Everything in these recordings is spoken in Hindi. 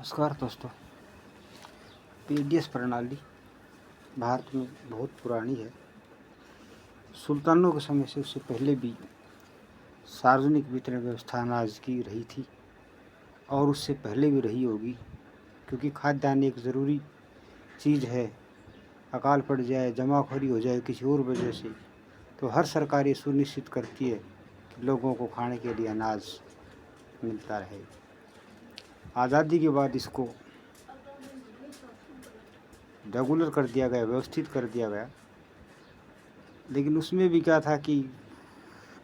नमस्कार दोस्तों। पीडीएस प्रणाली भारत में बहुत पुरानी है। सुल्तानों के समय से उससे पहले भी सार्वजनिक वितरण व्यवस्था अनाज की रही थी और उससे पहले भी रही होगी, क्योंकि खाद्यान्न एक ज़रूरी चीज़ है। अकाल पड़ जाए, जमाखोरी हो जाए किसी और वजह से, तो हर सरकार ये सुनिश्चित करती है कि लोगों को खाने के लिए अनाज मिलता रहे। आज़ादी के बाद इसको रेगुलर कर दिया गया, व्यवस्थित कर दिया गया, लेकिन उसमें भी क्या था कि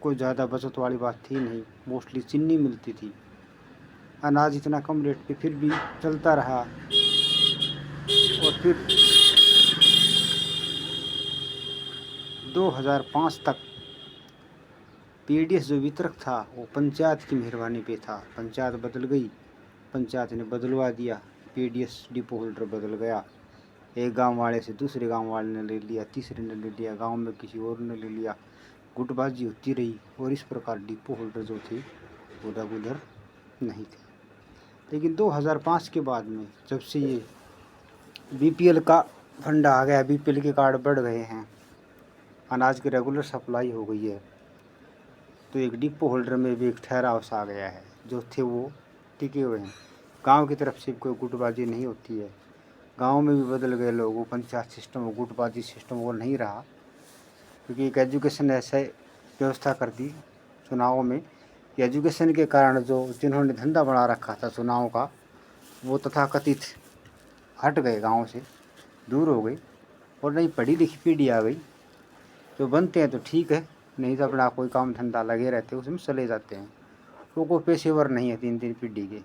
कोई ज़्यादा बचत वाली बात थी नहीं। मोस्टली चीनी मिलती थी, अनाज इतना कम रेट पे फिर भी चलता रहा। और फिर 2005 तक पीडीएस जो वितरक था वो पंचायत की मेहरबानी पे था। पंचायत बदल गई, पंचायत ने बदलवा दिया, पीडीएस डिपो होल्डर बदल गया। एक गांव वाले से दूसरे गांव वाले ने ले लिया, तीसरे ने ले लिया, गांव में किसी और ने ले लिया। गुटबाजी होती रही और इस प्रकार डिपो होल्डर जो थे वो रेगुलर नहीं थे। लेकिन 2005 के बाद में जब से ये बीपीएल का फंड आ गया, बीपीएल के कार्ड बढ़ गए हैं, अनाज की रेगुलर सप्लाई हो गई है, तो एक डिपो होल्डर में भी एक ठहराव सा आ गया है। जो थे वो टिके हुए हैं। गांव की तरफ से कोई गुटबाजी नहीं होती है। गांव में भी बदल गए लोग, वो पंचायत सिस्टम, वो गुटबाजी सिस्टम वो नहीं रहा, क्योंकि एक एजुकेशन ऐसे व्यवस्था कर दी चुनावों में कि एजुकेशन के कारण जो जिन्होंने धंधा बना रखा था चुनाव का, वो तथाकथित हट गए, गांव से दूर हो गई और नई पढ़ी लिखी पीढ़ी आ गई। जो बनते हैं तो ठीक है, नहीं तो अपना कोई काम धंधा लगे रहते हैं, उसमें चले जाते हैं। वो कोई पेशेवर नहीं है। 3 पीढ़ी के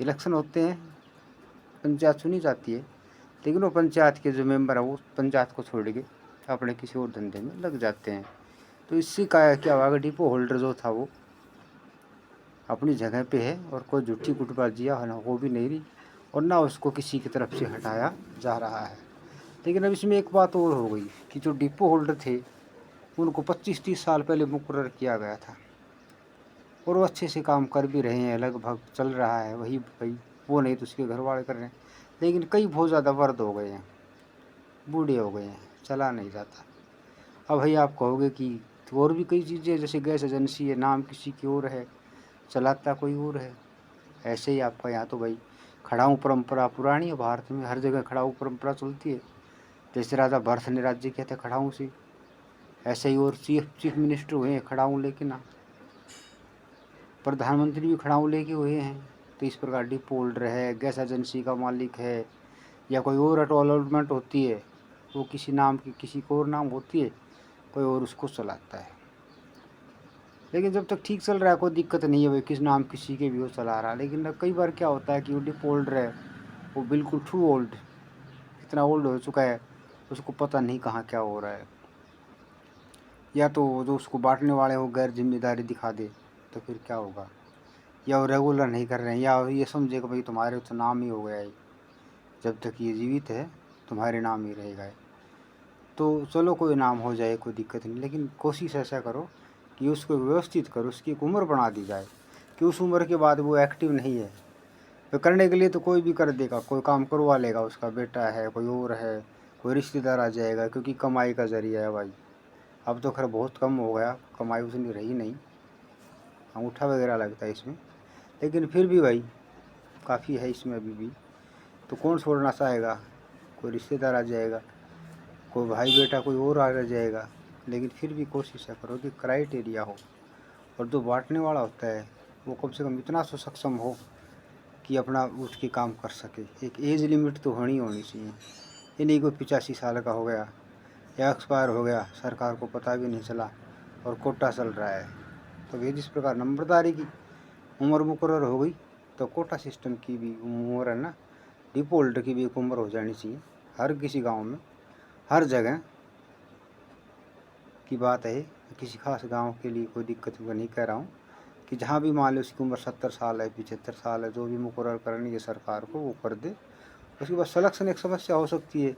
इलेक्शन होते हैं, पंचायत चुनी जाती है, लेकिन वो पंचायत के जो मेंबर है वो पंचायत को छोड़ के अपने किसी और धंधे में लग जाते हैं। तो इससे क्या हुआ, डिपो होल्डर जो था वो अपनी जगह पे है और कोई झूठी गुटबाजियाँ ना वो भी नहीं रही और ना उसको किसी की तरफ से हटाया जा रहा है। लेकिन अब इसमें एक बात और हो गई कि जो डिपो होल्डर थे उनको 25-30 साल पहले मुकर्रर किया गया था और वो अच्छे से काम कर भी रहे हैं, लगभग चल रहा है। वही भाई वो नहीं तो उसके घर वाले कर रहे हैं, लेकिन कई बहुत ज़्यादा वर्द हो गए हैं, बूढ़े हो गए हैं, चला नहीं जाता। अब भाई आप कहोगे कि तो और भी कई चीज़ें, जैसे गैस एजेंसी है, नाम किसी की और है, चलाता कोई और है। ऐसे ही आपका यहाँ तो भाई खड़ाऊ परंपरा पुरानी है। भारत में हर जगह खड़ाऊ परंपरा चलती है। जैसे राजा भरत ने राज्य किया था खड़ाऊ से, ऐसे ही और चीफ मिनिस्टर हुए हैं खड़ाऊ लेके ना, प्रधानमंत्री भी खड़ाऊ लेके हुए हैं। तो इस प्रकार डिपो होल्डर है, गैस एजेंसी का मालिक है, या कोई और अलॉटमेंट होती है, वो किसी नाम की, किसी को और नाम होती है, कोई और उसको चलाता है। लेकिन जब तक ठीक चल रहा है कोई दिक्कत नहीं है, भाई किस नाम किसी के भी वो चला रहा है। लेकिन कई बार क्या होता है कि वो डिपो होल्डर है वो बिल्कुल टू ओल्ड, इतना ओल्ड हो चुका है उसको पता नहीं कहाँ क्या हो रहा है, या तो जो उसको बांटने वाले वो गैर जिम्मेदारी दिखा दे तो फिर क्या होगा, या वो रेगुलर नहीं कर रहे हैं, या ये समझे कि भाई तुम्हारे तो नाम ही हो गया है, जब तक ये जीवित है तुम्हारे नाम ही रहेगा। तो चलो कोई नाम हो जाए, कोई दिक्कत नहीं, लेकिन कोशिश ऐसा करो कि उसको व्यवस्थित करो, उसकी एक उम्र बना दी जाए कि उस उम्र के बाद वो एक्टिव नहीं है। तो करने के लिए तो कोई भी कर देगा, कोई काम करवा लेगा, उसका बेटा है, कोई और है, कोई रिश्तेदार आ जाएगा, क्योंकि कमाई का ज़रिया है भाई। अब तो खैर बहुत कम हो गया, कमाई उतनी रही नहीं, अंगूठा वगैरह लगता है इसमें, लेकिन फिर भी भाई काफ़ी है इसमें अभी भी। तो कौन छोड़ना चाहेगा, कोई रिश्तेदार आ जाएगा, कोई भाई बेटा कोई और आ जाएगा। लेकिन फिर भी कोशिश करो कि क्राइटेरिया हो, और जो बांटने वाला होता है वो कम से कम इतना सक्षम हो कि अपना उठ के काम कर सके। एक एज लिमिट तो होनी चाहिए। ये नहीं कोई 85 साल का हो गया या एक्सपायर हो गया, सरकार को पता भी नहीं चला और कोटा चल रहा है। तो ये जिस प्रकार नंबरदारी की उम्र मुकर्रर हो गई, तो कोटा सिस्टम की भी उम्र है ना, डिपो होल्डर की भी एक उम्र हो जानी चाहिए। हर किसी गांव में, हर जगह की बात है, किसी खास गांव के लिए कोई दिक्कत नहीं कह रहा हूँ, कि जहाँ भी मान लो उसकी उम्र 70 साल है, 75 साल है, जो भी मुकर्रर करनी है सरकार को वो कर दे। उसके बाद सलेक्शन एक समस्या हो सकती है,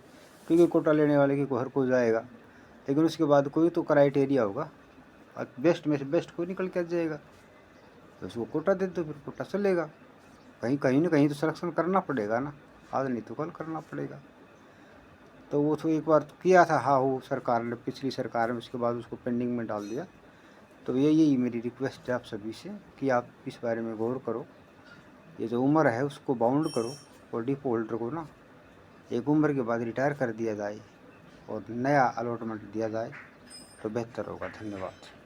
क्योंकि कोटा लेने वाले की हर कोई जाएगा, लेकिन उसके बाद कोई तो क्राइटेरिया होगा और बेस्ट में से बेस्ट कोई निकल के आ जाएगा, तो उसको कोटा दे दो, फिर कोटा चलेगा। कहीं कहीं ना कहीं तो संरक्षण करना पड़ेगा ना, आज नहीं तो कल करना पड़ेगा। तो वो तो एक बार किया था हाँ वो सरकार ने, पिछली सरकार में, उसके बाद उसको पेंडिंग में डाल दिया। तो यही मेरी रिक्वेस्ट है आप सभी से कि आप इस बारे में गौर करो, ये जो उम्र है उसको बाउंड करो और डिपो होल्डर को ना एक उम्र के बाद रिटायर कर दिया जाए और नया अलॉटमेंट दिया जाए तो बेहतर होगा। धन्यवाद।